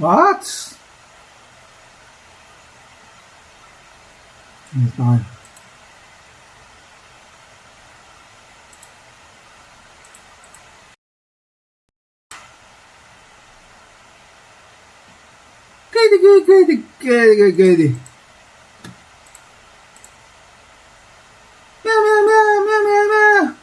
What? It's fine. Goody. Meow, meow, meow, meow, meow, meow.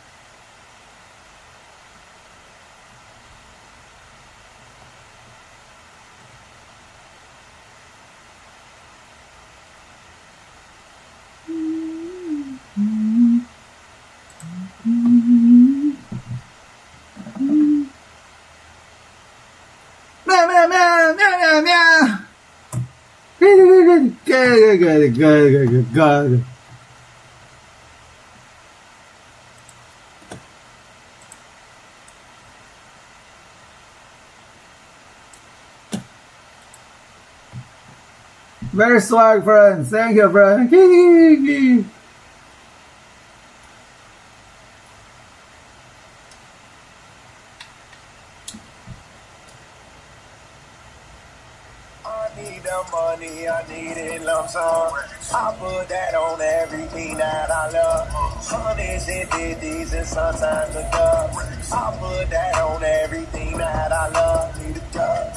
Meow, meow, meow, meow, meow, meow. Good. Very swag, friends. Thank you, friend. Money, I need it lump sum. I put that on everything that I love. Hundreds and fifties and sometimes a dub. I put that on everything that I love. Need a dub.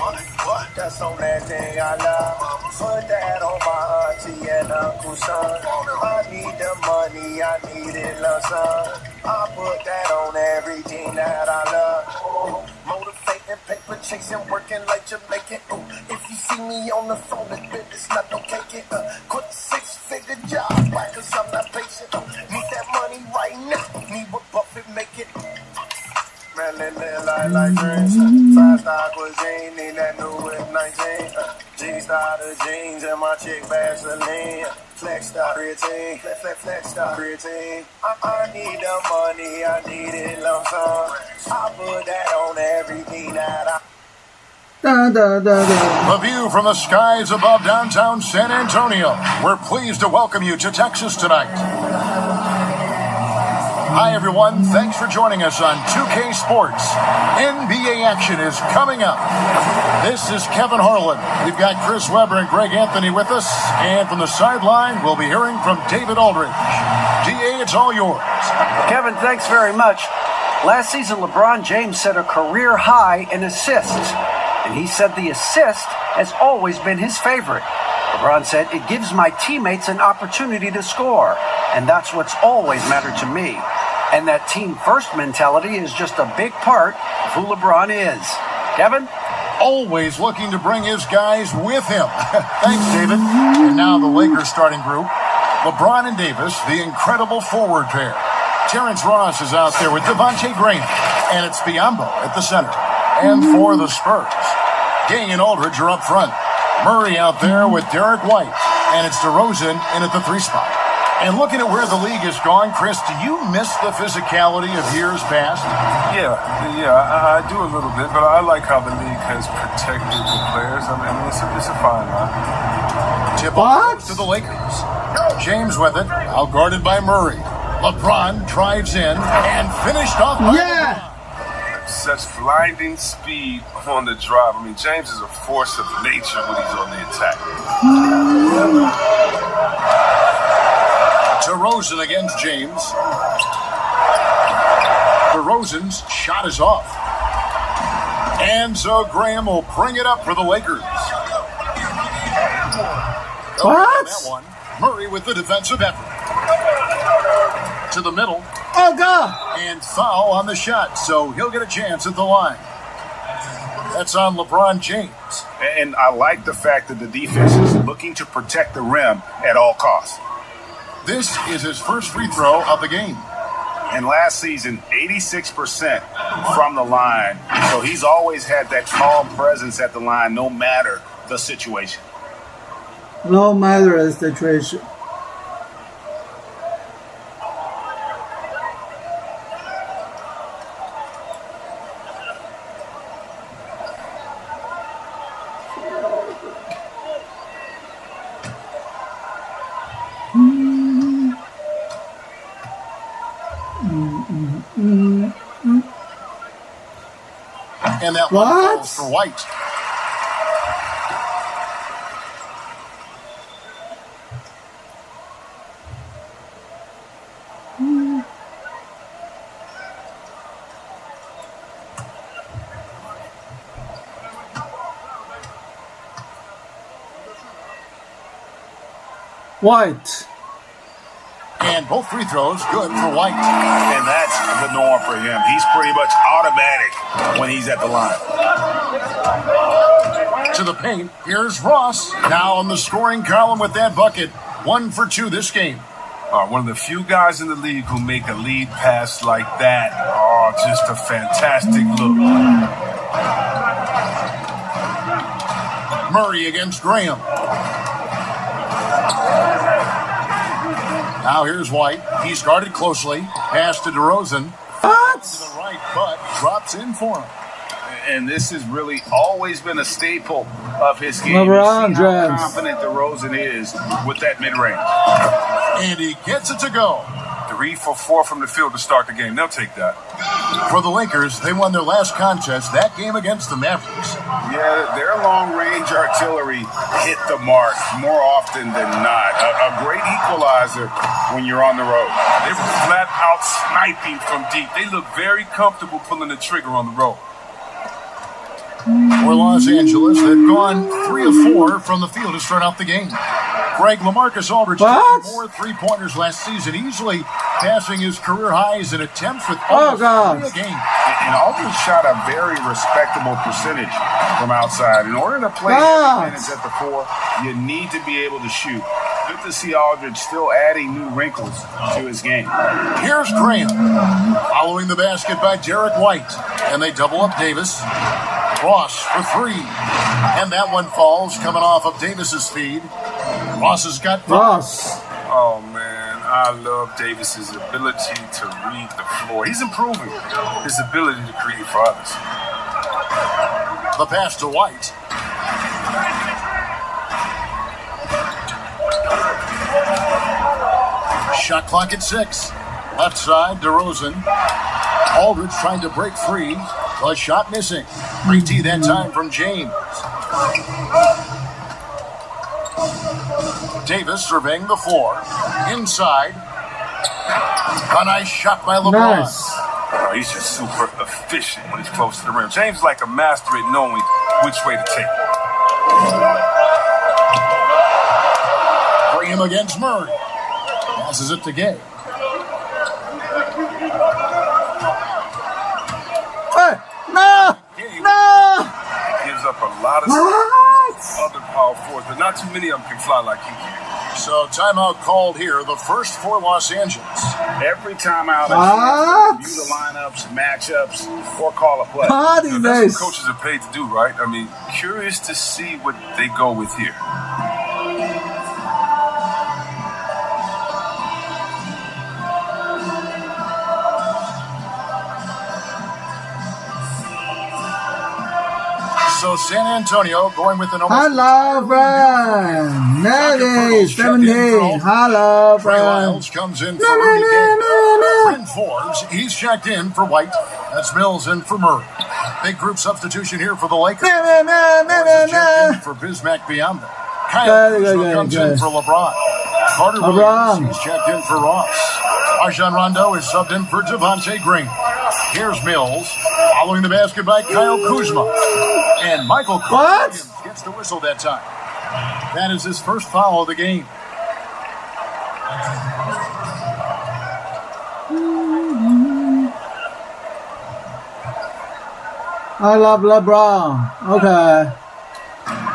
That's on that thing I love. Put that on my auntie and Uncle Son. I need the money, I need it lump sum. I put that on everything that I love. Motivating, paper chasing, working like Jamaican. Ooh, if you see me on the phone, it's not no caking. Quit a six-figure job, right? Cause I'm not patient. Need that money right now. Need what Buffett make it. Man, live like dreams. 5-star cuisine, need that new with 19. G-star the jeans and my chick Vaseline. Flex star creatine, flex star creatine. I need the money, I need it lump sum. I put that on everything that I. The view from the skies above downtown San Antonio. We're pleased to welcome you to Texas tonight. Hi, everyone. Thanks for joining us on 2K Sports. NBA action is coming up. This is Kevin Harlan. We've got Chris Webber and Greg Anthony with us. And from the sideline, we'll be hearing from David Aldridge. DA, it's all yours. Kevin, thanks very much. Last season, LeBron James set a career high in assists. And he said the assist has always been his favorite. LeBron said, it gives my teammates an opportunity to score. And that's what's always mattered to me. And that team-first mentality is just a big part of who LeBron is. Kevin? Always looking to bring his guys with him. Thanks, David. And now the Lakers starting group. LeBron and Davis, the incredible forward pair. Terrence Ross is out there with Devontae Graham. And it's Biyombo at the center. And for the Spurs, Gay and Aldridge are up front. Murray out there with Derek White. And it's DeRozan in at the 3 spot. And looking at where the league has gone, Chris, do you miss the physicality of years past? Yeah, I do a little bit, but I like how the league has protected the players. I mean, it's a fine line. Tip off to the Lakers. James with it, out guarded by Murray. LeBron drives in and finished off by LeBron. Such blinding speed on the drive. I mean, James is a force of nature when he's on the attack. DeRozan against James. DeRozan's shot is off. And so Graham will bring it up for the Lakers. What? That one. Murray with the defensive effort. To the middle. Oh, God. And foul on the shot, so he'll get a chance at the line. That's on LeBron James. And I like the fact that the defense is looking to protect the rim at all costs. This is his first free throw of the game. And last season, 86% from the line. So he's always had that calm presence at the line no matter the situation. No matter the situation. And that one falls for White. White. And both free throws good for White. And that's the norm for him. He's pretty much automatic when he's at the line. To the paint, here's Ross. Now on the scoring column with that bucket. 1 for 2 this game. One of the few guys in the league who make a lead pass like that. Oh, just a fantastic look. Murray against Graham. Now here's White. He's guarded closely. Pass to DeRozan. What? To the right, but drops in for him. And this has really always been a staple of his game. LeBron You see how James. confident DeRozan is with that mid-range. And he gets it to go. 3 for 4 from the field to start the game. They'll take that. For the Lakers, they won their last contest, that game against the Mavericks. Yeah, their long-range artillery hit the mark more often than not. A great equalizer when you're on the road. They were flat out sniping from deep. They look very comfortable pulling the trigger on the road. For Los Angeles, they've gone 3 of 4 from the field to start out the game. Greg LaMarcus Aldridge What? took 4 3-pointers last season, easily passing his career highs in attempts with Oh, almost God. 3 a game. And Aldridge shot a very respectable percentage from outside. In order to play God. heavy minutes at the 4, you need to be able to shoot. Good to see Aldridge still adding new wrinkles to his game. Here's Graham, following the basket by Derek White, and they double up Davis. Ross for 3, and that one falls coming off of Davis's feed. Ross has got 5. Ross. Oh, man. I love Davis's ability to read the floor. He's improving his ability to create for others. The pass to White. Shot clock at 6. Left side, DeRozan. Aldridge trying to break free. The shot missing. 3T that time from James. Davis surveying the floor. Inside. A nice shot by LeBron. Nice. He's just super efficient when he's close to the rim. James is like a master at knowing which way to take it. Graham against Murray. Passes it to Gay. Hey, no! No! Gives up a lot of What? other power forwards, but not too many of them can fly like he can. So timeout called here. The first for Los Angeles. Every time out, What? view the lineups, matchups, or call a play. What is That's this? what coaches are paid to do, right? I mean, curious to see what they go with here. So San Antonio going with an almost Hello, friend. Nelly, 17. Hello, Trey friend. Lyles comes in for No, no, Rudy no, Gay. no, no. Bryn Forbes, he's checked in for White. That's Mills in for Murray. Big group substitution here for the Lakers. No, no, no, no, Forbes is no, checked in no. for Bismack Biyombo. Kyle Good, Kuzma good, comes good. in for LeBron. Carter LeBron. Williams, he's checked in for Ross. Rajon Rondo is subbed in for Devontae Green. Here's Mills, following the basket by Kyle Kuzma. And Michael What? Williams gets the whistle that time. That is his first foul of the game. I love LeBron. Okay.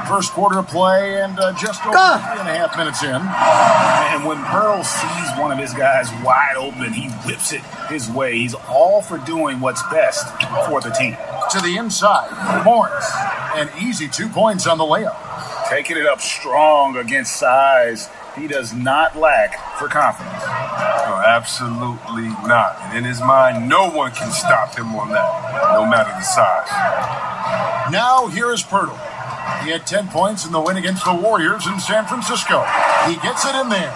First quarter of play and just over Ah. 3.5 minutes in. And when Pearl sees one of his guys wide open, he whips it his way. He's all for doing what's best for the team. To the inside, Morris. And easy 2 points on the layup. Taking it up strong against size. He does not lack for confidence. No, absolutely not. And in his mind, no one can stop him on that, no matter the size. Now here is Pirtle. He had 10 points in the win against the Warriors in San Francisco. He gets it in there.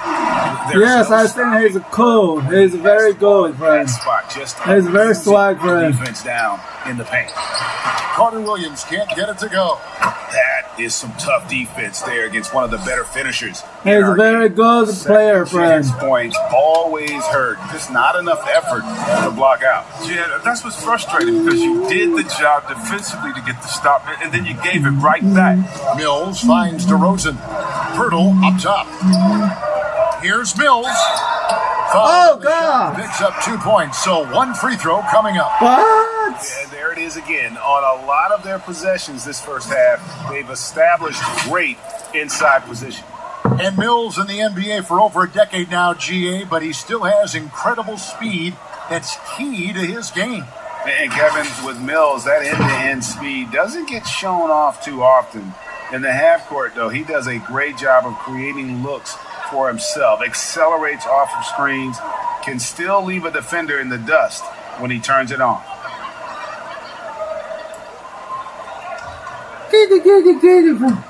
There's Yes, no I think he's cool. He's very good, friend. spot. Just He's very abusing swag for him. defense down in the paint. Carter Williams can't get it to go. That is some tough defense there against one of the better finishers. He's in a our very game. good player, friend. Chance points always hurt. Just not enough effort to block out. Yeah, that's what's frustrating because you did the job defensively to get the stop, and then you gave it right back. Mills finds DeRozan. Pirtle up top. Here's Mills. Oh, God. Picks up 2 points, so 1 free throw coming up. What? And there it is again. On a lot of their possessions this first half, they've established great inside position. And Mills in the NBA for over a decade now, GA, but he still has incredible speed that's key to his game. And Kevin, with Mills, that end-to-end speed doesn't get shown off too often. In the half court, though, he does a great job of creating looks for himself, accelerates off of screens, can still leave a defender in the dust when he turns it on. Get it, friend.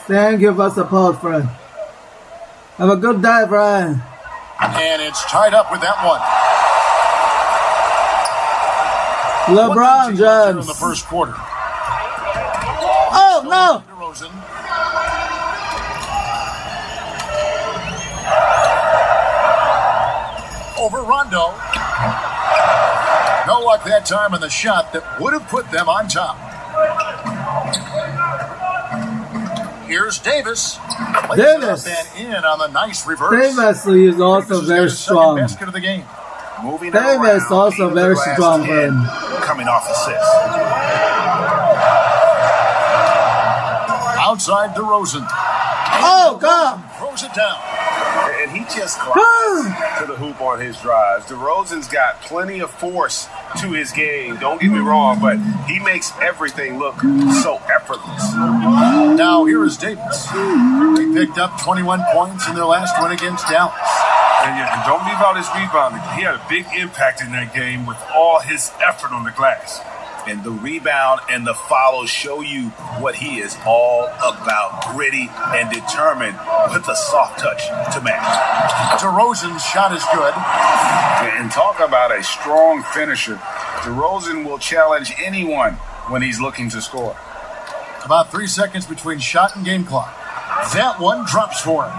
Thank you for support, friend. Have a good day, friend. And it's tied up with that one. LeBron 1:19 left here in James. the first quarter. Oh, no. DeRozan. Over Rondo. No luck that time on the shot that would have put them on top. Here's Davis. Lays it Davis. up and in on the nice reverse. Davis is also Davis has got very his second strong. basket of the game. Moving Davis around, also even very the last strong, 10 friend. coming off assists. Outside DeRozan. Oh, God. Throws it down. And he just glides to the hoop on his drives. DeRozan's got plenty of force to his game. Don't get me wrong, but he makes everything look so effortless. Now here is Davis. He picked up 21 points in their last win against Dallas. And don't leave out his rebounding. He had a big impact in that game with all his effort on the glass. And the rebound and the follow show you what he is all about. Gritty and determined with a soft touch to match. DeRozan's shot is good. And talk about a strong finisher. DeRozan will challenge anyone when he's looking to score. About 3 seconds between shot and game clock. That one drops for him.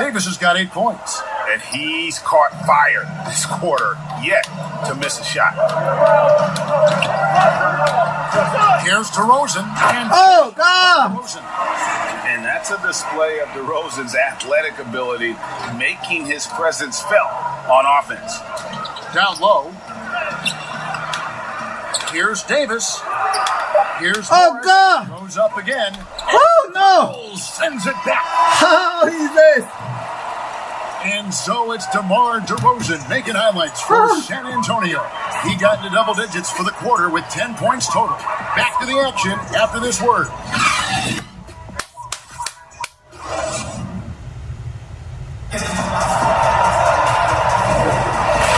Davis has got 8 points. And he's caught fire this quarter, yet to miss a shot. Here's DeRozan. And Oh, God. DeRozan. And that's a display of DeRozan's athletic ability, making his presence felt on offense. Down low. Here's Davis. Here's Oh, Morris. God. Goes up again. Oh, no. Mills sends it back. How is this? And so it's DeMar DeRozan making highlights for San Antonio. He got into double digits for the quarter with 10 points total. Back to the action after this word.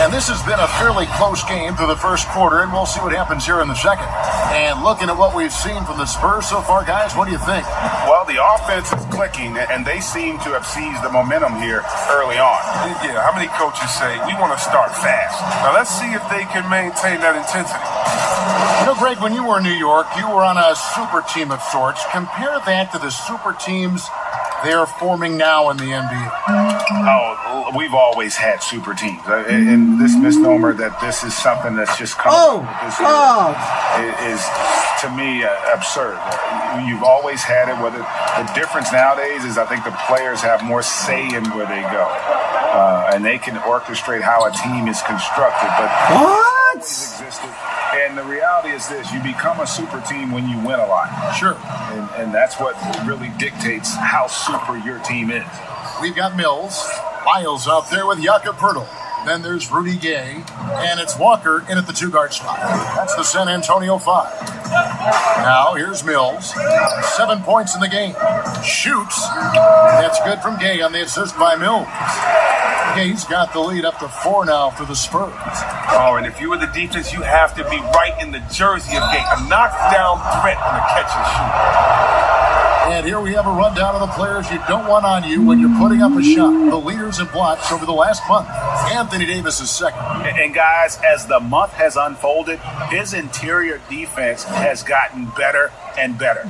And this has been a fairly close game through the first quarter, and we'll see what happens here in the second. And looking at what we've seen from the Spurs so far, guys, what do you think? Well, the offense is clicking, and they seem to have seized the momentum here early on. Yeah, how many coaches say, we want to start fast? Now, let's see if they can maintain that intensity. You know, Greg, when you were in New York, you were on a super team of sorts. Compare that to the super teams they're forming now in the NBA. Oh, we've always had super teams. And this misnomer that this is something that's just coming Oh, this God. year is, to me, absurd. You've always had it. Whether the difference nowadays is I think the players have more say in where they go. And they can orchestrate how a team is constructed. But What? existed. And the reality is this: you become a super team when you win a lot. Sure. And that's what really dictates how super your team is. We've got Mills. Lyles out there with Jakob Poeltl. Then there's Rudy Gay. And it's Walker in at the 2-guard spot. That's the San Antonio 5. Now here's Mills. 7 points in the game. Shoots. That's good from Gay on the assist by Mills. Gay's got the lead up to 4 now for the Spurs. Oh, and if you were the defense, you have to be right in the jersey of Gay. A knockdown threat on the catch and shoot. And here we have a rundown of the players you don't want on you when you're putting up a shot. The leaders in blocks over the last month. Anthony Davis is second. And guys, as the month has unfolded, his interior defense has gotten better and better.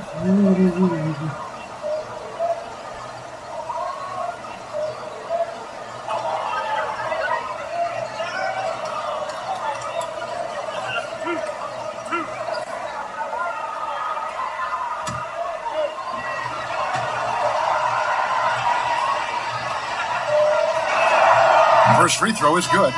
First free throw is good.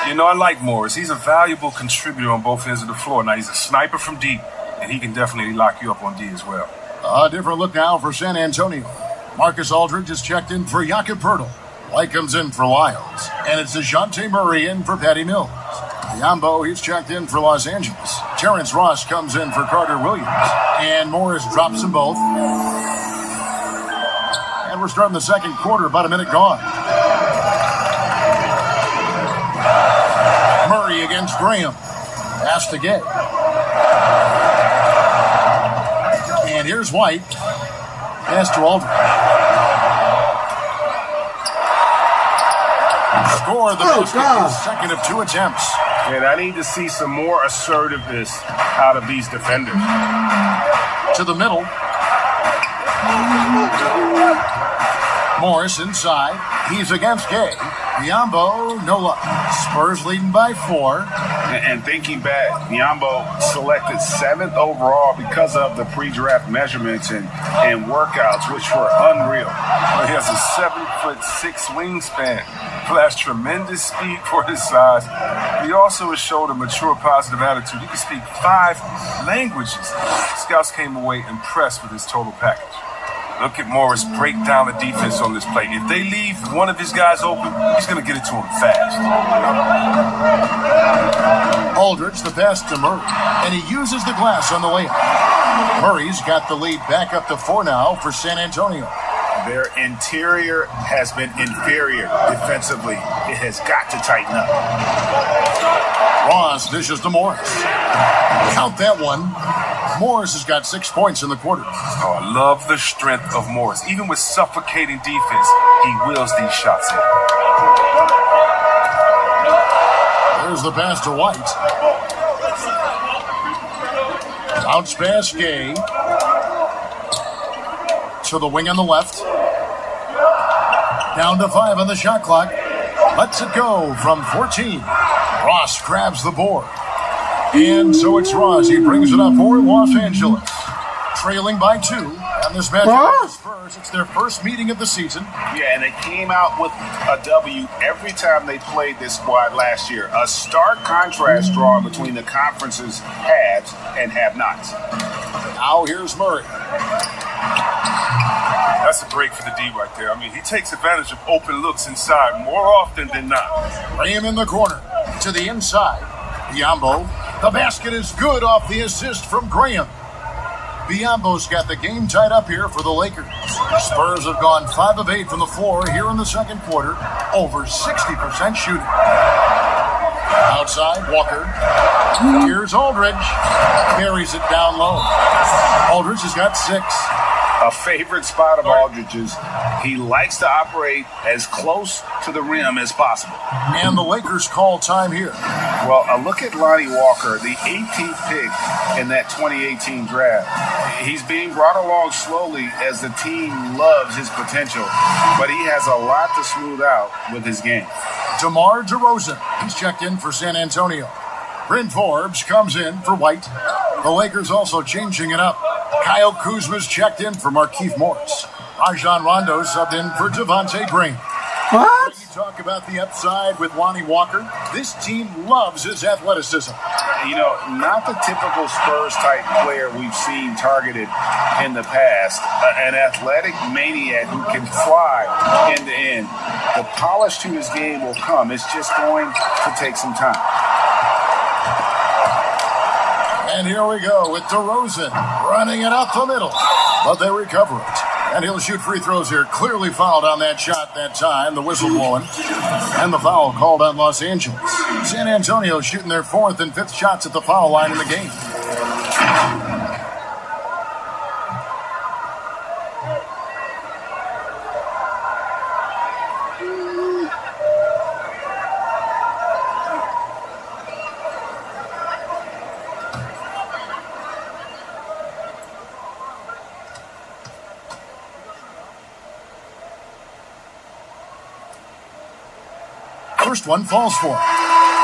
You know, I like Morris. He's a valuable contributor on both ends of the floor. Now, he's a sniper from deep, and he can definitely lock you up on D as well. A different look now for San Antonio. Marcus Aldridge is checked in for Jakob Poeltl. White comes in for Lyles. And it's DeJounte Murray in for Patty Mills. Biyombo, he's checked in for Los Angeles. Terrence Ross comes in for Carter Williams. And Morris drops them both. And we're starting the second quarter, about a minute gone. Murray against Graham. Pass to Gay. And here's White. Pass to Aldridge. Score the basket, his second of 2 attempts. And I need to see some more assertiveness out of these defenders. To the middle. Morris inside. He's against Gay. Biyombo, no luck. Spurs leading by 4. And thinking back, Biyombo selected 7th overall because of the pre-draft measurements and workouts, which were unreal. He has a 7'6" wingspan, flashed tremendous speed for his size. He also has showed a mature, positive attitude. He can speak 5 languages. Scouts came away impressed with his total package. Look at Morris break down the defense on this play. If they leave one of his guys open, he's going to get it to him fast. Aldridge, the pass to Murray, and he uses the glass on the layup. Murray's got the lead back up to 4 now for San Antonio. Their interior has been inferior defensively. It has got to tighten up. Ross dishes to Morris. Count that one. Morris has got 6 points in the quarter. Oh, I love the strength of Morris. Even with suffocating defense, he wills these shots in. There's the pass to White. Bounce pass, Gay. To the wing on the left. Down to 5 on the shot clock. Lets it go from 14. Ross grabs the board. And so it's Ross. He brings it up for Los Angeles. Trailing by 2. And this matchup is Spurs. It's their first meeting of the season. Yeah, and they came out with a W every time they played this squad last year. A stark contrast drawn between the conference's haves and have-nots. Now here's Murray. That's a break for the D right there. I mean, he takes advantage of open looks inside more often than not. Graham in the corner. To the inside. Biyombo. The basket is good off the assist from Graham. Biyombo's got the game tied up here for the Lakers. Spurs have gone 5 of 8 from the floor here in the second quarter. Over 60% shooting. Outside, Walker. Here's Aldridge. Carries it down low. Aldridge has got 6. A favorite spot of Aldridge's. He likes to operate as close to the rim as possible. And the Lakers call time here. Well, a look at Lonnie Walker, the 18th pick in that 2018 draft. He's being brought along slowly as the team loves his potential, but he has a lot to smooth out with his game. DeMar DeRozan, he's checked in for San Antonio. Bryn Forbes comes in for White. The Lakers also changing it up. Kyle Kuzma's checked in for Markieff Morris. Rajon Rondo subbed in for Devontae Graham. What? When you talk about the upside with Lonnie Walker, this team loves his athleticism. You know, not the typical Spurs-type player we've seen targeted in the past. An athletic maniac who can fly end to end. The polish to his game will come. It's just going to take some time. And here we go with DeRozan running it up the middle. But they recover it. And he'll shoot free throws here. Clearly fouled on that shot that time. The whistle blowing. And the foul called on Los Angeles. San Antonio shooting their 4th and 5th shots at the foul line in the game. First one falls for.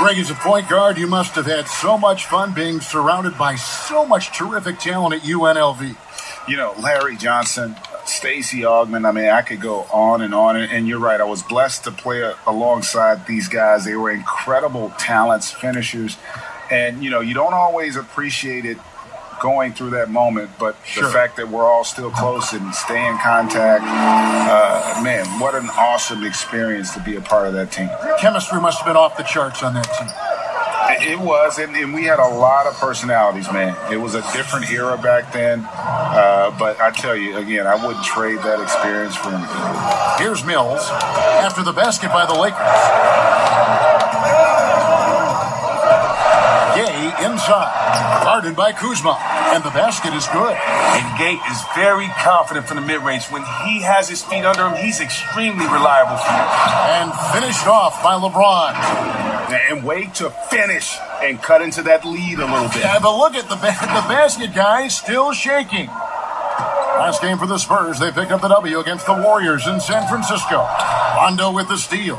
Greg, as a point guard, you must have had so much fun being surrounded by so much terrific talent at UNLV. You know, Larry Johnson, Stacey Augmon, I mean, I could go on, and you're right. I was blessed to play alongside these guys. They were incredible talents, finishers, and, you don't always appreciate it going through that moment, but the fact that we're all still close and stay in contact, man, what an awesome experience to be a part of that team. Chemistry must have been off the charts on that team. It was, and we had a lot of personalities, man. It was a different era back then, but I tell you, again, I wouldn't trade that experience for anything. Here's Mills after the basket by the Lakers. Gay inside, guarded by Kuzma, and the basket is good. And Gay is very confident from the mid-range. When he has his feet under him, he's extremely reliable. And finished off by LeBron. And wait to finish and cut into that lead a little bit. Yeah, but look at the basket, guys, still shaking. Last game for the Spurs, they picked up the W against the Warriors in San Francisco. Rondo with the steal.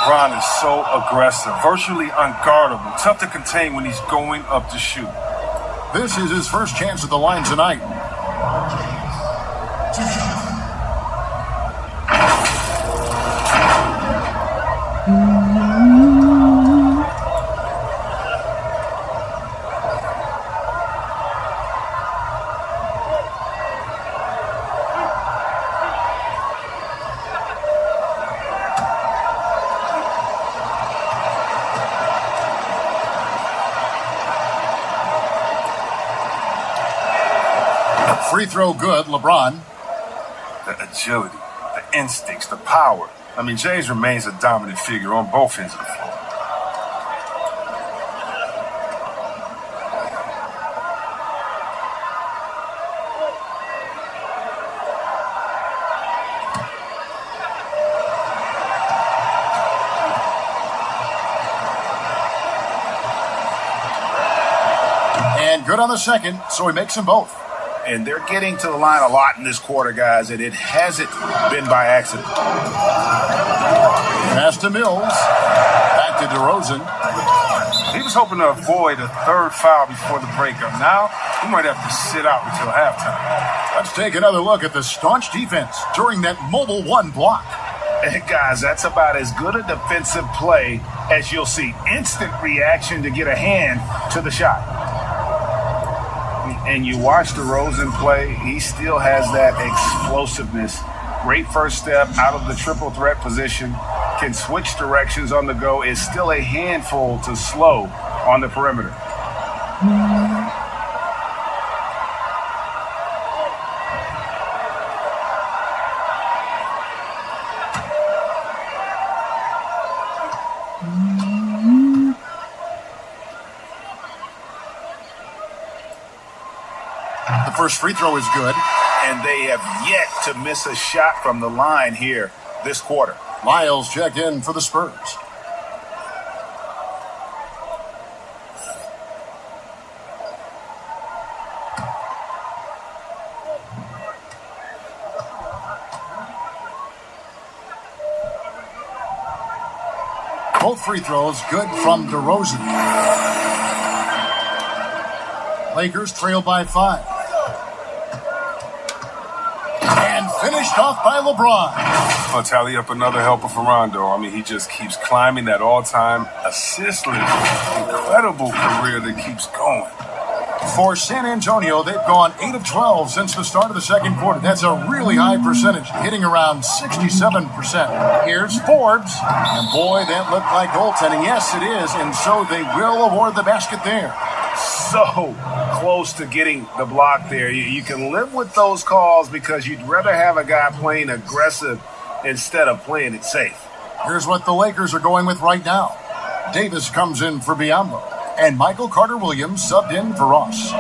LeBron is so aggressive, virtually unguardable, tough to contain when he's going up to shoot. This is his first chance at the line tonight. Free throw good, LeBron. The agility, the instincts, the power. I mean, James remains a dominant figure on both ends of the floor. And good on the second, so he makes them both. And they're getting to the line a lot in this quarter, guys, and it hasn't been by accident. Pass to Mills. Back to DeRozan. He was hoping to avoid a third foul before the breakup. Now, he might have to sit out until halftime. Let's take another look at the staunch defense during that Mobile One block. And guys, that's about as good a defensive play as you'll see. Instant reaction to get a hand to the shot. And you watch DeRozan play, he still has that explosiveness. Great first step out of the triple threat position. Can switch directions on the go. Is still a handful to slow on the perimeter. The first free throw is good. And they have yet to miss a shot from the line here this quarter. Lyles checked in for the Spurs. Both free throws good from DeRozan. Lakers trail by 5. And finished off by LeBron. I'll tally up another helper for Rondo. I mean, he just keeps climbing that all-time assist list. Incredible career that keeps going. For San Antonio, they've gone 8 of 12 since the start of the second quarter. That's a really high percentage, hitting around 67%. Here's Forbes. And boy, that looked like goaltending. Yes, it is. And so they will award the basket there. So close to getting the block there. You can live with those calls because you'd rather have a guy playing aggressive instead of playing it safe. Here's what the Lakers are going with right now. Davis comes in for Biyombo, and Michael Carter-Williams subbed in for Ross.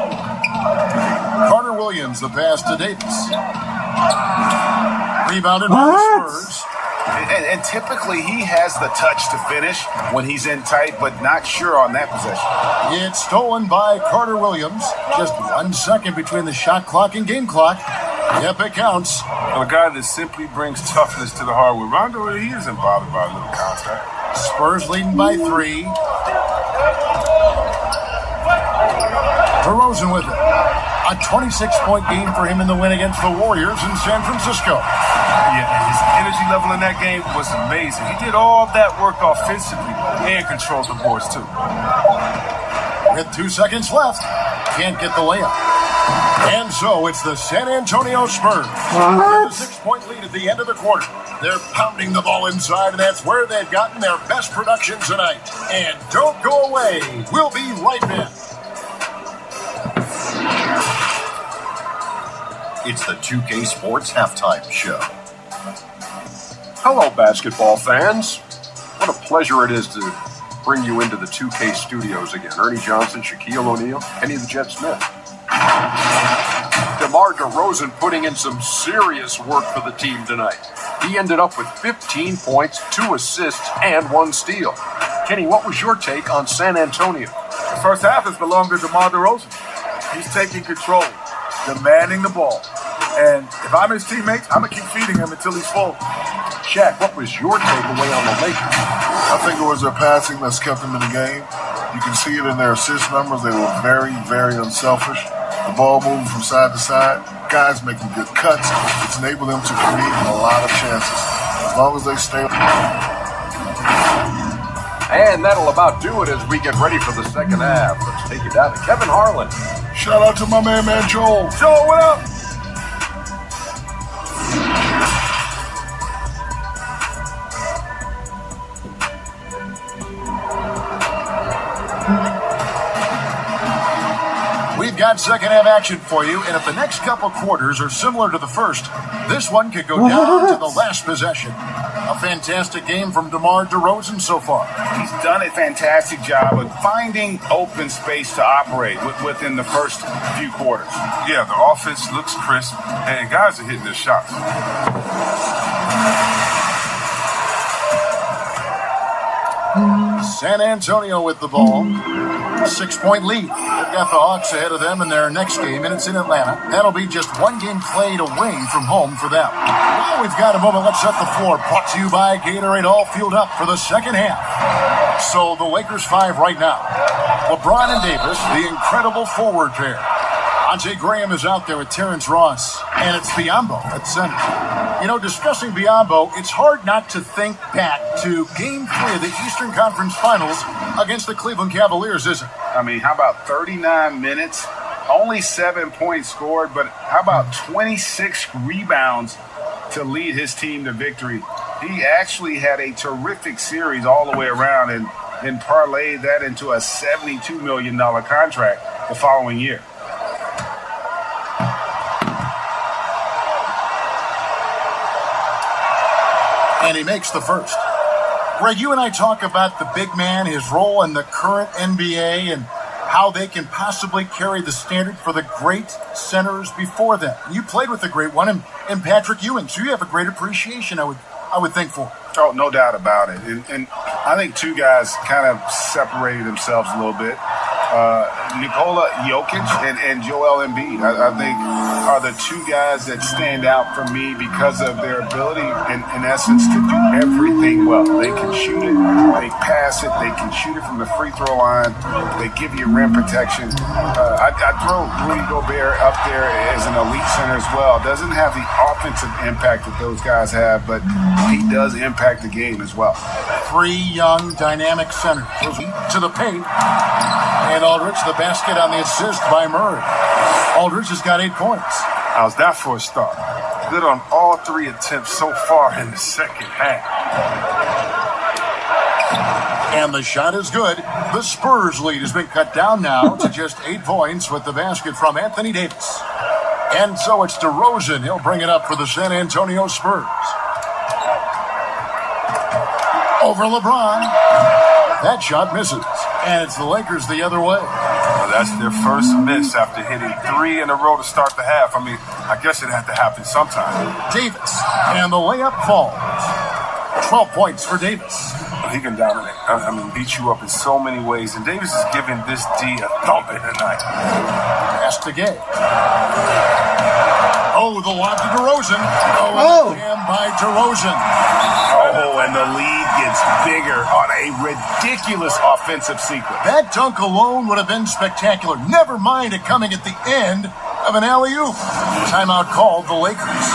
Carter-Williams, the pass to Davis. Rebounded by the Spurs. And typically he has the touch to finish when he's in tight, but not sure on that possession. It's stolen by Carter-Williams. Just 1 second between the shot clock and game clock. Yep, it counts. A guy that simply brings toughness to the hardwood. Rondo, he isn't bothered by a little contact. Spurs leading by 3. DeRozan with it. A 26-point game for him in the win against the Warriors in San Francisco. Yeah, his energy level in that game was amazing. He did all that work offensively and controlled the boards, too. With 2 seconds left, can't get the layup. And so it's the San Antonio Spurs. With a 6-point lead at the end of the quarter. They're pounding the ball inside, and that's where they've gotten their best production tonight. And don't go away. We'll be right back. It's the 2K Sports Halftime Show. Hello, basketball fans. What a pleasure it is to bring you into the 2K studios again. Ernie Johnson, Shaquille O'Neal, Kenny the Jet Smith. DeMar DeRozan putting in some serious work for the team tonight. He ended up with 15 points, 2 assists, and 1 steal. Kenny, what was your take on San Antonio? The first half has belonged to DeMar DeRozan. He's taking control, demanding the ball. And if I'm his teammates, I'm going to keep feeding him until he's full. Shaq, what was your takeaway on the Lakers? I think it was their passing that's kept them in the game. You can see it in their assist numbers. They were very, very unselfish. The ball moving from side to side. Guys making good cuts. It's enabled them to create a lot of chances. As long as they stay. And that'll about do it as we get ready for the second half. Let's take it down to Kevin Harlan. Shout out to my man Joel. Joel, what up? We've got second half action for you, and if the next couple quarters are similar to the first, this one could go down to the last possession. A fantastic game from DeMar DeRozan so far. He's done a fantastic job of finding open space to operate within the first few quarters. Yeah, the offense looks crisp, and guys are hitting their shots. San Antonio with the ball. 6-point lead. They've got the Hawks ahead of them in their next game, and it's in Atlanta. That'll be just 1 game played away from home for them. Now we've got a moment. Let's set the floor. Brought to you by Gatorade, all fueled up for the second half. So the Lakers 5 right now. LeBron and Davis, the incredible forward pair. Ante Graham is out there with Terrence Ross, and it's Biyombo at center. You know, discussing Biyombo, it's hard not to think back to Game 3 of the Eastern Conference Finals against the Cleveland Cavaliers, isn't it? I mean, how about 39 minutes? Only 7 points scored, but how about 26 rebounds to lead his team to victory? He actually had a terrific series all the way around and parlayed that into a $72 million contract the following year. And he makes the first. Greg, you and I talk about the big man, his role in the current NBA, and how they can possibly carry the standard for the great centers before them. You played with the great one in Patrick Ewing, so you have a great appreciation, I would think, for. Oh, no doubt about it. And I think 2 guys kind of separated themselves a little bit. Nikola Jokic and Joel Embiid, I think, are the 2 guys that stand out for me because of their ability, in essence, to do everything well. They can shoot it, they pass it, they can shoot it from the free throw line, they give you rim protection. I'd throw Rudy Gobert up there as an elite center as well. Doesn't have the offensive impact that those guys have, but he does impact the game as well. 3 young, dynamic centers to the paint. And Aldridge, the basket on the assist by Murray. Aldridge has got 8 points. How's that for a start? Good on all 3 attempts so far in the second half. And the shot is good. The Spurs lead has been cut down now to just 8 points with the basket from Anthony Davis. And so it's DeRozan. He'll bring it up for the San Antonio Spurs. Over LeBron. That shot misses. And it's the Lakers the other way. Well, that's their first miss after hitting 3 in a row to start the half. I mean, I guess it had to happen sometime. Davis. And the layup falls. 12 points for Davis. He can dominate. I mean, beat you up in so many ways. And Davis is giving this D a thumping tonight. Pass to Gay. Oh, the lob to DeRozan. Oh. Jam by DeRozan. Oh, and the lead gets bigger on a ridiculous offensive sequence. That dunk alone would have been spectacular. Never mind it coming at the end of an alley-oop. Timeout called the Lakers.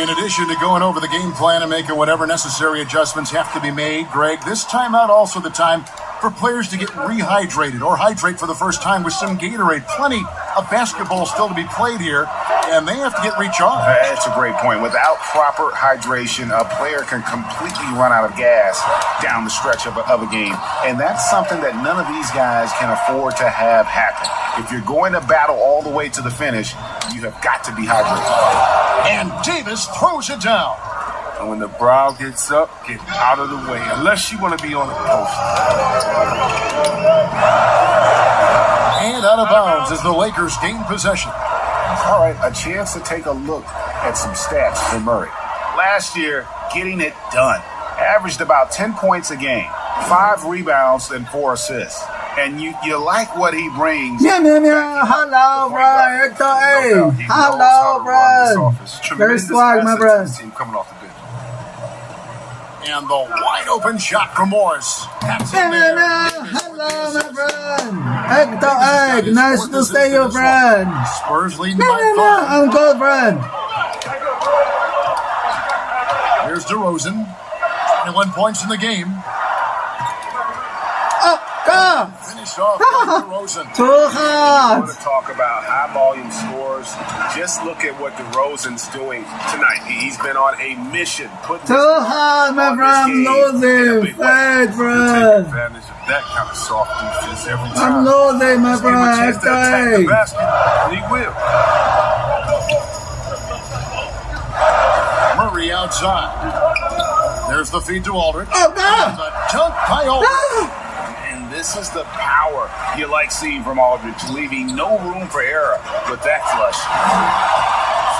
In addition to going over the game plan and making whatever necessary adjustments have to be made, Greg, this timeout also the time for players to get rehydrated or hydrate for the first time with some Gatorade. Plenty of basketball still to be played here, and they have to get recharged. That's a great point. Without proper hydration, a player can completely run out of gas down the stretch of a game. And that's something that none of these guys can afford to have happen. If you're going to battle all the way to the finish, you have got to be hydrated. And Davis throws it down. And when the brow gets up, get out of the way, unless you want to be on the post. And out of bounds as the Lakers gain possession. All right, a chance to take a look at some stats for Murray. Last year, getting it done. Averaged about 10 points a game, 5 rebounds, and 4 assists. And you like what he brings. Yeah. Hello, bro. Hello, bro. Very swag, my bro. Coming off the bench. And the wide open shot from Morris. Hello, my friend. Egg. Nice to see you, friend. Spurs leading by 5. I'm good, friend. Here's DeRozan. 21 points in the game. Go. Finished off by DeRozan. Too hard. Want to talk about high volume scores? Just look at what DeRozan's doing tonight. He's been on a mission. Too hard, my friend. Losing. Fade, friend. Take advantage of that kind of soft defense every time. I'm losing, my Give him a chance friend. to attack the basket, and he will. Murray outside. There's the feed to Aldridge. Oh, God. And the dunk by Aldridge. And this is the power you like seeing from Aldridge, leaving no room for error with that flush.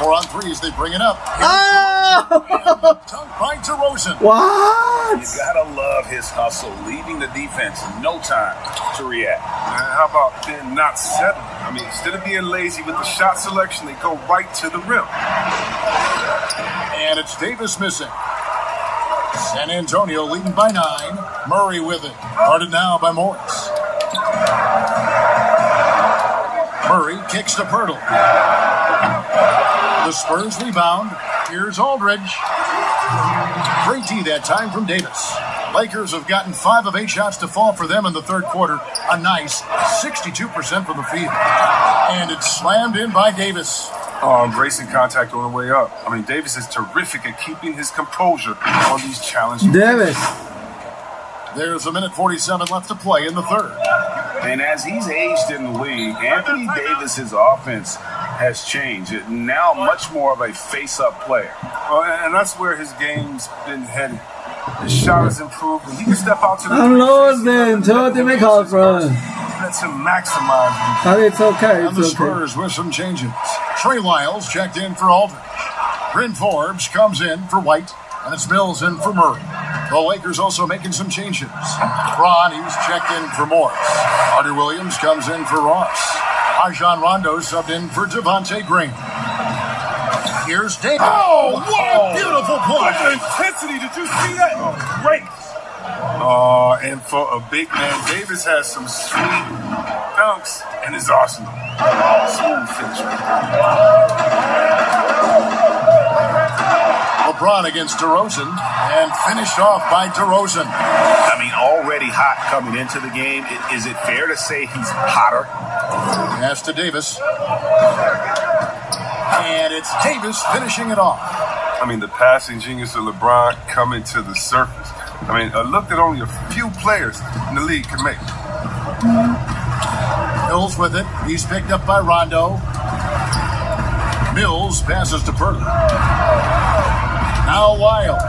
4 on 3 as they bring it up. Oh! Dunk by DeRozan. What? You gotta love his hustle, leaving the defense no time to react. And how about then not settling? I mean, instead of being lazy with the shot selection, they go right to the rim. And it's Davis missing. San Antonio leading by 9. Murray with it. Guarded now by Morris. Murray kicks to Pirtle. The Spurs rebound. Here's Aldridge. Great D that time from Davis. Lakers have gotten 5 of 8 shots to fall for them in the third quarter. A nice 62% from the field. And it's slammed in by Davis. Embracing contact on the way up. I mean, Davis is terrific at keeping his composure on these challenging Davis. There's a minute 47 left to play in the third. And as he's aged in the league, Anthony Davis's offense has changed. Now much more of a face-up player. And that's where his game's been headed. His shot has improved, and he can step out to the I'm losing. Totally make out, bro. Lets him maximize. But it's okay. And the Spurs with some changes. Trey Lyles checked in for Aldridge. Bryn Forbes comes in for White, and it's Mills in for Murray. The Lakers also making some changes. Braun, he's checked in for Morris. Carter Williams comes in for Ross. Rajon Rondo subbed in for Devontae Green. Here's Davis. Oh, what a beautiful play. The intensity, did you see that? Great. And for a big man, Davis has some sweet dunks in his arsenal. Smooth finish. LeBron against DeRozan, and finished off by DeRozan. I mean, already hot coming into the game. Is it fair to say he's hotter? Pass to Davis. And it's Davis finishing it off. I mean, the passing genius of LeBron coming to the surface. I mean, a look that only a few players in the league can make. Mills with it. He's picked up by Rondo. Mills passes to Pirtle. Now Wild.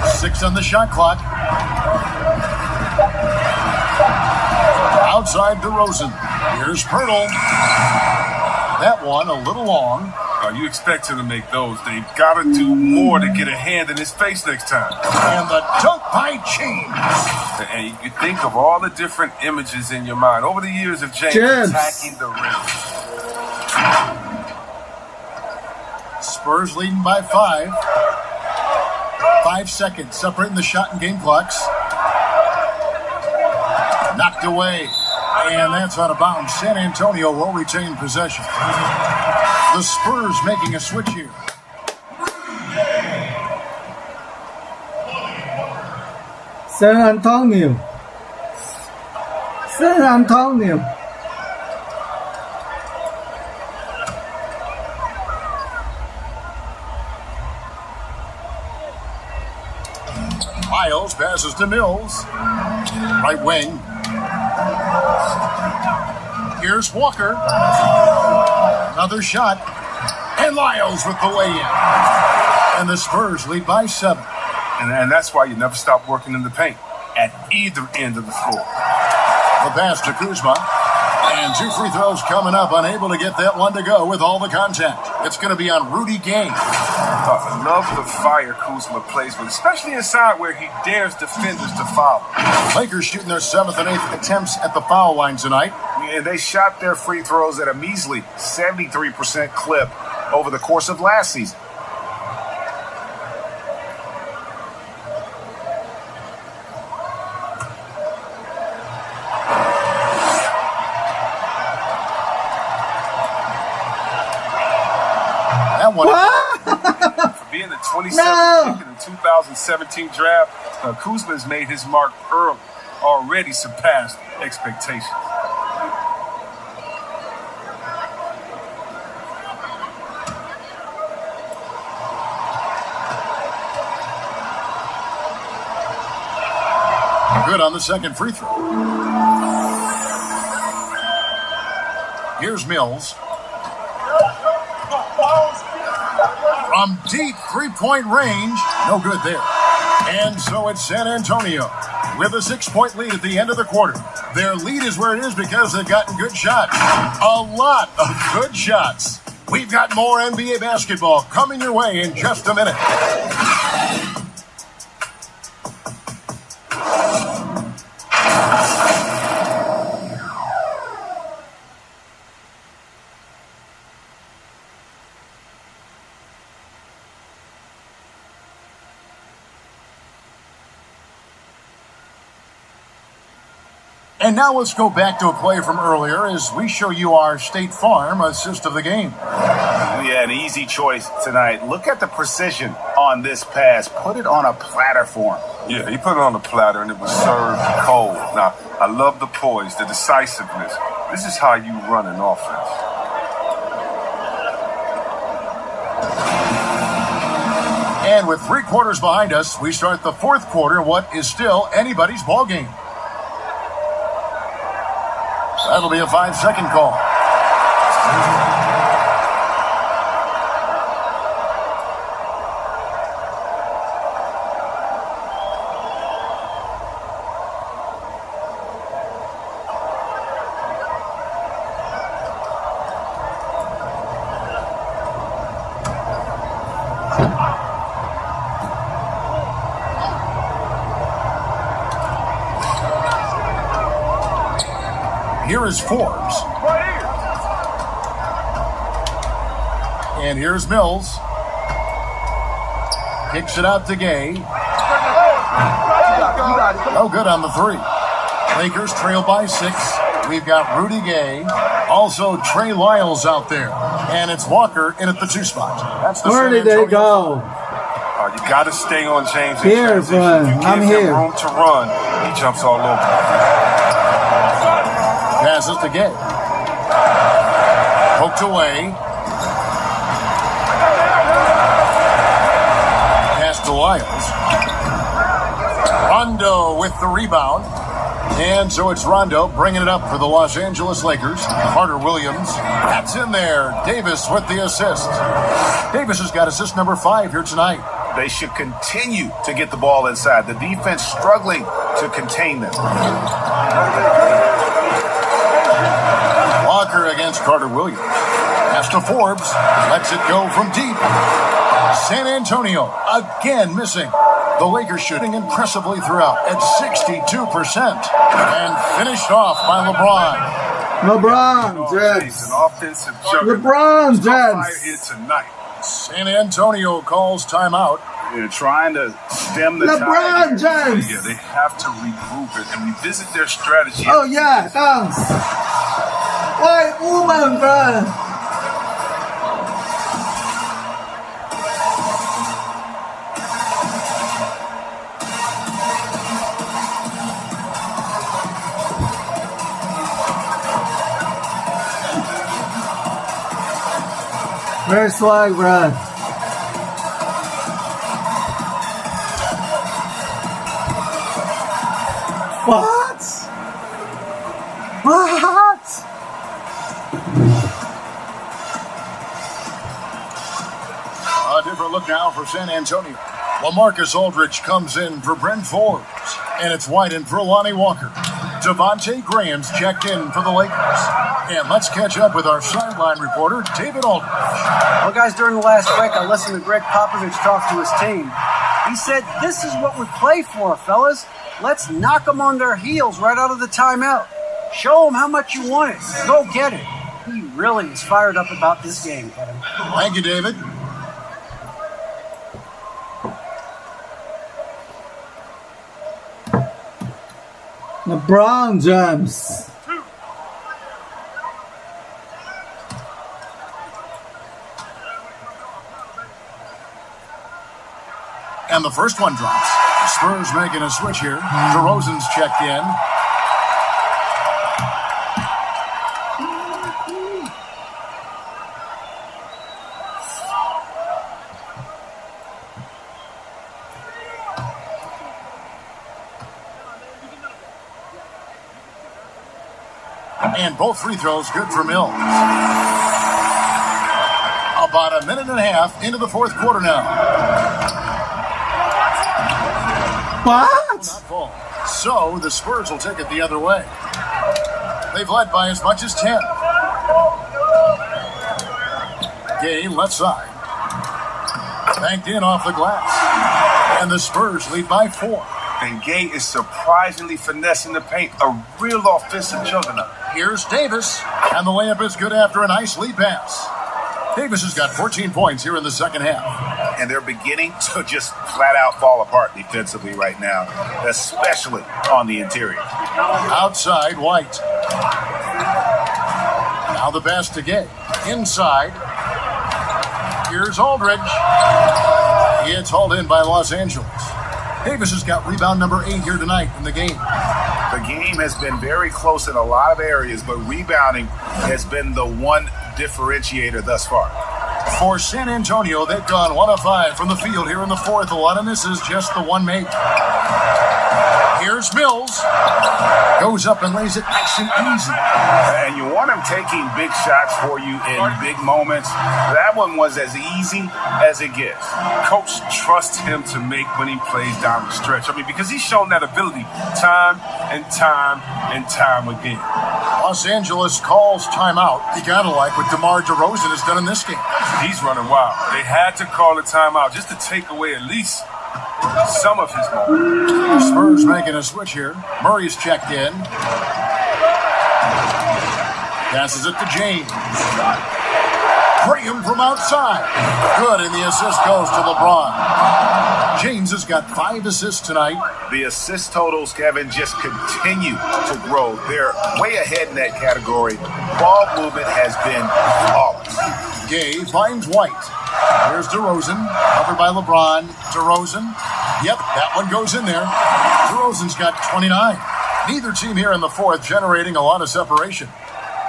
6 on the shot clock. Outside DeRozan. Here's Pirtle. That one a little long. You expect him to make those. They've got to do more to get a hand in his face next time. And the dunk by James. And you think of all the different images in your mind over the years of James attacking the rim. Spurs leading by 5. 5 seconds separating the shot and game clocks. Knocked away. And that's out of bounds. San Antonio will retain possession. The Spurs making a switch here. San Antonio. Miles passes to Mills. Right wing. Here's Walker. Another shot. And Lyles with the lay-in. And the Spurs lead by 7. And that's why you never stop working in the paint at either end of the floor. The pass to Kuzma. And 2 free throws coming up. Unable to get that one to go with all the contact. It's going to be on Rudy Gay. I love the fire Kuzma plays with, especially inside where he dares defenders to foul. Lakers shooting their 7th and 8th attempts at the foul line tonight. And they shot their free throws at a measly 73% clip over the course of last season. That one. For being the 27th pick in the 2017 draft, Kuzma has made his mark early, already surpassed expectations. Good on the second free throw. Here's Mills. From deep three-point range, no good there. And so it's San Antonio with a 6-point lead at the end of the quarter. Their lead is where it is because they've gotten good shots. A lot of good shots. We've got more NBA basketball coming your way in just a minute. And now let's go back to a play from earlier as we show you our State Farm assist of the game. Yeah, an easy choice tonight. Look at the precision on this pass. Put it on a platter for him. Yeah, he put it on the platter and it was served cold. Now, I love the poise, the decisiveness. This is how you run an offense. And with 3 quarters behind us, we start the 4th quarter, what is still anybody's ball game. That'll be a 5-second call. Here is Forbes. And here's Mills. Kicks it out to Gay. No good on the 3. Lakers trail by 6. We've got Rudy Gay. Also Trey Lyles out there. And it's Walker in at the 2 spot. That's the Where did they go? You got to stay on James. Here, friend. I'm here. Room to run. He jumps all over. Passes to Gay. Poked away. Pass to Lyles. Rondo with the rebound. And so it's Rondo bringing it up for the Los Angeles Lakers. Carter Williams. That's in there. Davis with the assist. Davis has got assist number 5 here tonight. They should continue to get the ball inside. The defense struggling to contain them. Walker against Carter Williams. Pass to Forbes. Lets it go from deep. San Antonio again missing. The Lakers shooting impressively throughout at 62%. And finished off by LeBron. LeBron James. An offensive juggernaut. LeBron Fire James. here tonight. San Antonio calls timeout. They're trying to stem the LeBron tide. James. Yeah, they have to regroup it and revisit their strategy. Oh yeah, thanks. White woman, bro. Very swag, bro. What? What? A different look now for San Antonio. LaMarcus Aldridge comes in for Brent Forbes, and it's White in for Lonnie Walker. Devontae Graham's checked in for the Lakers. And let's catch up with our sideline reporter, David Aldridge. Well, guys, during the last break, I listened to Greg Popovich talk to his team. He said, this is what we play for, fellas. Let's knock them on their heels right out of the timeout. Show them how much you want it. Go get it. He really is fired up about this game, Kevin. Thank you, David. LeBron James. And the first one drops. The Spurs making a switch here. DeRozan's checked in. And both free throws good for Mills. About a minute and a half into the fourth quarter now. What? So the Spurs will take it the other way. They've led by as much as 10. Gay left side. Banked in off the glass. And the Spurs lead by 4. And Gay is surprisingly finessing the paint. A real offensive juggernaut. Here's Davis. And the layup is good after a nice lead pass. Davis has got 14 points here in the second half. And they're beginning to just flat out fall apart defensively right now, especially on the interior. Outside, White. Now the pass to Gay. Inside. Here's Aldridge. It's hauled in by Los Angeles. Davis has got rebound number 8 here tonight in the game. The game has been very close in a lot of areas, but rebounding has been the one differentiator thus far. For San Antonio, they've gone 1 of 5 from the field here in the fourth. A lot of misses, just the one made. Here's Mills. Goes up and lays it nice and easy. And you want him taking big shots for you in big moments. That one was as easy as it gets. Coach trusts him to make when he plays down the stretch. I mean, because he's shown that ability time and time and time again. Los Angeles calls timeout. You gotta like what DeMar DeRozan has done in this game. He's running wild. They had to call a timeout just to take away at least some of his moment. Spurs making a switch here. Murray's checked in. Passes it to James. Graham from outside. Good, and the assist goes to LeBron. James has got 5 assists tonight. The assist totals, Kevin, just continue to grow. They're way ahead in that category. Ball movement has been flawless. Gay finds White. Here's DeRozan, covered by LeBron. DeRozan. Yep, that one goes in there. DeRozan's got 29. Neither team here in the fourth generating a lot of separation.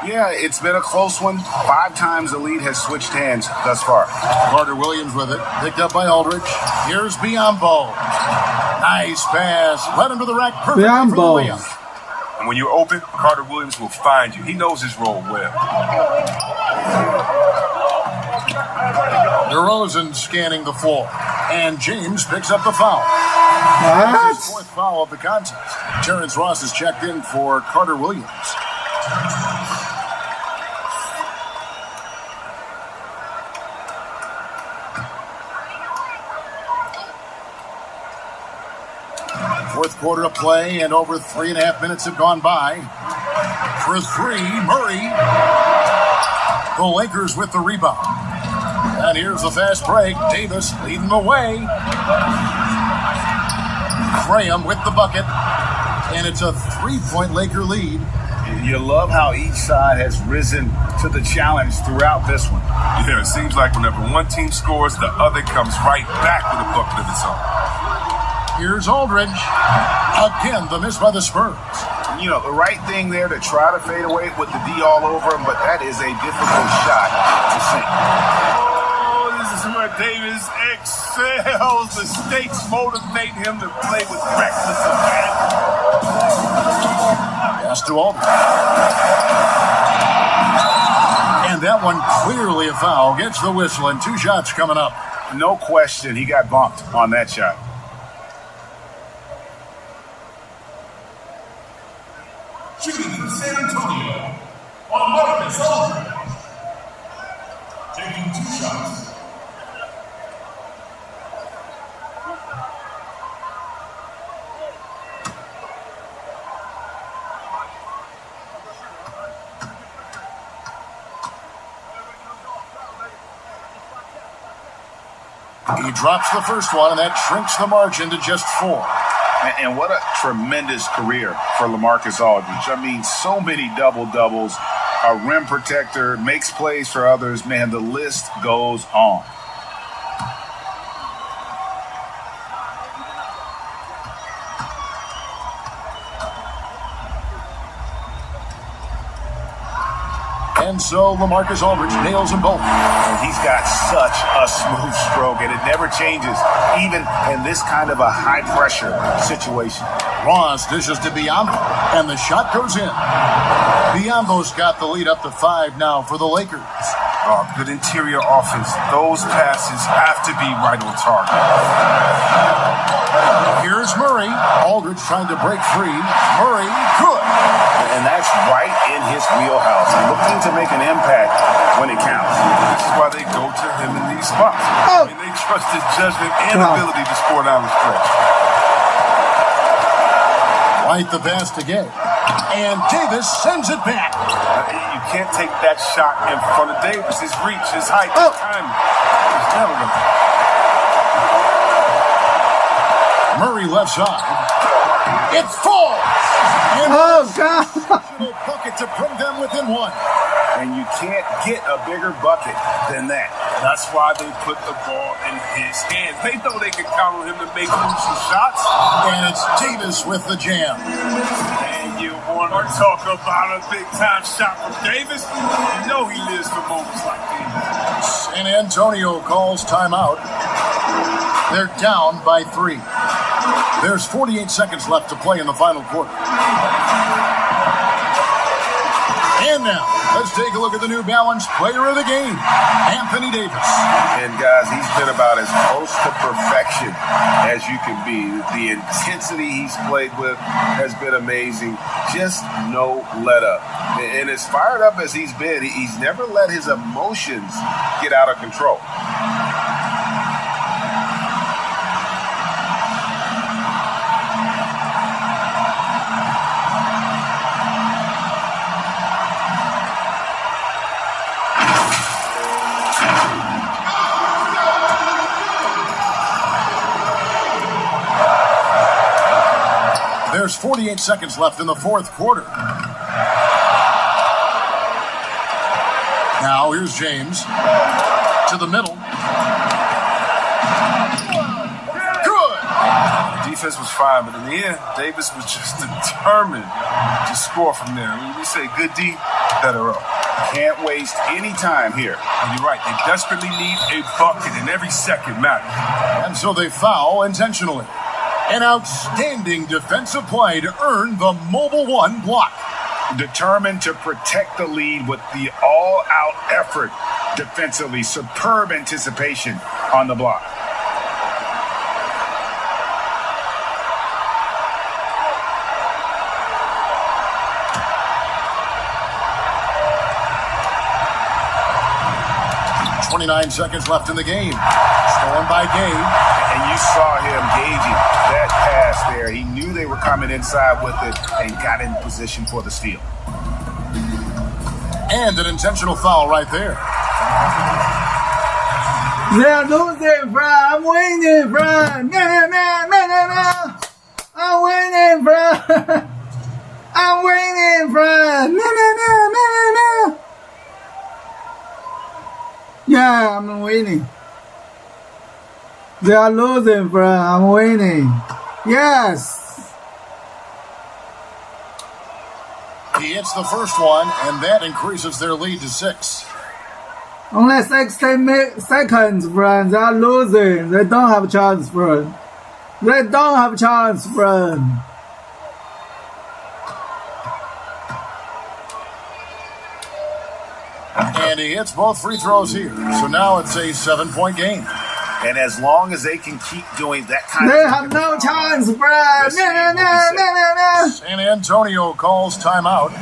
Yeah, it's been a close one. 5 times the lead has switched hands thus far. Carter Williams with it. Picked up by Aldridge. Here's Biyombo. Nice pass. Led him to the rack perfectly for the layup. And when you're open, Carter Williams will find you. He knows his role well. DeRozan scanning the floor. And James picks up the foul. What? His 4th foul of the contest. Terrence Ross is checked in for Carter Williams. Fourth quarter of play, and over 3.5 minutes have gone by. For 3, Murray. The Lakers with the rebound. And here's the fast break. Davis leading the way. Graham with the bucket. And it's a 3-point Laker lead. You love how each side has risen to the challenge throughout this one. Yeah, it seems like whenever one team scores, the other comes right back with a bucket of its own. Here's Aldridge. Again, the miss by the Spurs. You know, the right thing there to try to fade away with the D all over him, but that is a difficult shot to sink. Oh, this is where Davis excels. The stakes motivate him to play with reckless abandon. Pass to Aldridge. And that one clearly a foul. Gets the whistle and 2 shots coming up. No question, he got bumped on that shot. Shooting in San Antonio on Marcus Aldridge. Taking 2 shots. He drops the first one, and that shrinks the margin to just 4. And what a tremendous career for LaMarcus Aldridge. I mean, so many double-doubles, a rim protector, makes plays for others. Man, the list goes on. And so LaMarcus Aldridge nails them both. And he's got such a smooth stroke, and it never changes, even in this kind of a high-pressure situation. Ross dishes to Biyombo, and the shot goes in. Biyombo's got the lead up to 5 now for the Lakers. Oh, good interior offense. Those passes have to be right on target. Here's Murray. Aldridge trying to break free. Murray, good. And that's right in his wheelhouse. Looking to make an impact when it counts. This is why they go to him in these spots. I mean, they trust his judgment and ability to score down the stretch. Right the pass to Gay. And Davis sends it back. You can't take that shot in front of Davis. His reach, his height, his timing. He's never going to. Murray left side. It falls. And God! bucket to bring them within 1. And you can't get a bigger bucket than that. That's why they put the ball in his hands. They know they can count on him to make crucial shots. And it's Davis with the jam. And you want to talk about a big-time shot from Davis? You know he lives for moments like these. San Antonio calls timeout. They're down by 3. There's 48 seconds left to play in the final quarter. And now, let's take a look at the New Balance Player of the Game, Anthony Davis. And guys, he's been about as close to perfection as you can be. The intensity he's played with has been amazing. Just no let up. And as fired up as he's been, he's never let his emotions get out of control. There's 48 seconds left in the fourth quarter. Now here's James to the middle. Good. Defense was fine, but in the end, Davis was just determined to score from there. When we say good D, better up. Can't waste any time here. And you're right, they desperately need a bucket, and every second matters. And so they foul intentionally. An outstanding defensive play to earn the Mobile One block. Determined to protect the lead with the all-out effort defensively. Superb anticipation on the block. .29 seconds left in the game. Stolen by Gabe. And you saw him gauging that pass there. He knew they were coming inside with it and got in position for the steal. And an intentional foul right there. They are losing, friend. I'm winning, friend. No. I'm winning, friend. I'm winning, friend. No. Yeah, I'm winning. They are losing, friend. I'm winning. Yes. He hits the first one, and that increases their lead to 6. Only 16 seconds, friend. They are losing. They don't have a chance, friend. They don't have a chance, friend. And he hits both free throws here. So now it's a 7-point game. And as long as they can keep doing that kind They of... have no chance, friend. No. San Antonio calls timeout.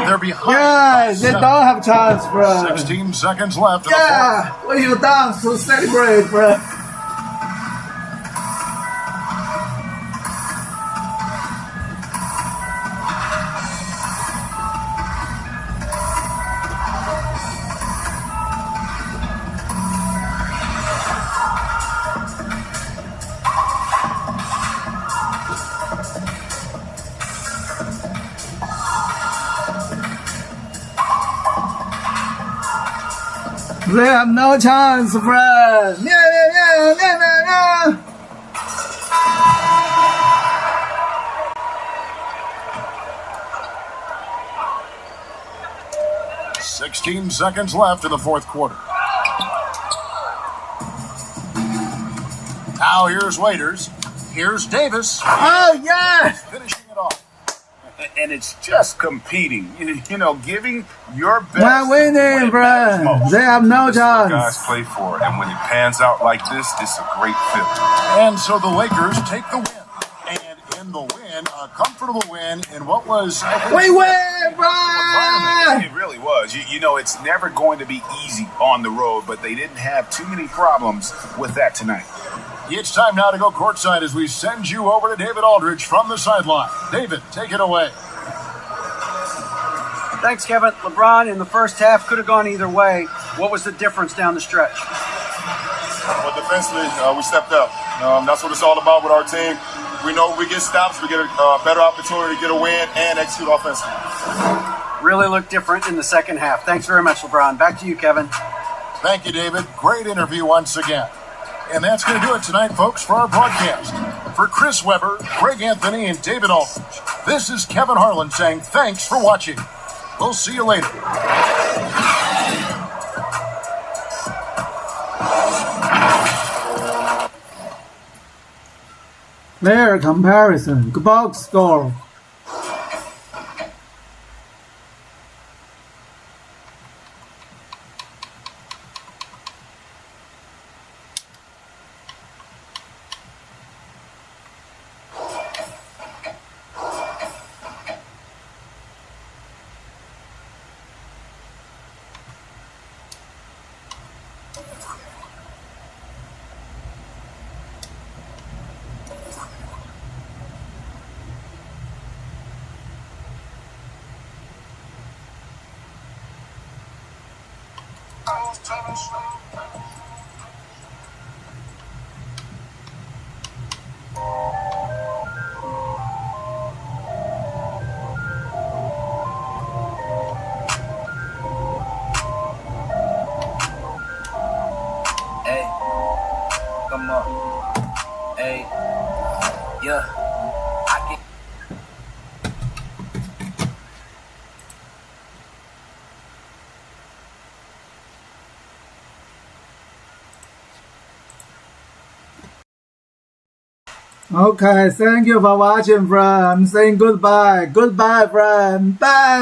They're behind. Yeah, they don't have a chance, friend. 16 seconds left in the Yeah, what you done to celebrate, friend? They have no chance, friend. No. 16 seconds left in the fourth quarter. Now here's Waiters. Here's Davis. Oh, yeah. Finishing it off. And it's just competing. You know, giving your best. We're winning, friend. They have no This is what guys chance. play for, and when it pans out like this, it's a great feeling. And so the Lakers take the win. And in the win, a comfortable win in what was, I think, We win, friend. It really was. You know, it's never going to be easy on the road, but they didn't have too many problems with that tonight. It's time now to go courtside as we send you over to David Aldridge from the sideline. David, take it away. Thanks, Kevin. LeBron in the first half could have gone either way. What was the difference down the stretch? Well, defensively, we stepped up. That's what it's all about with our team. We know we get stops, we get a better opportunity to get a win and execute offensively. Really looked different in the second half. Thanks very much, LeBron. Back to you, Kevin. Thank you, David. Great interview once again. And that's going to do it tonight, folks, for our broadcast. For Chris Webber, Greg Anthony, and David Aldridge, this is Kevin Harlan saying thanks for watching. We'll see you later. Player comparison. Box score. Hey, come on. Hey, yeah. I can. Okay, thank you for watching, friend. I'm saying goodbye. Goodbye, friend. Bye.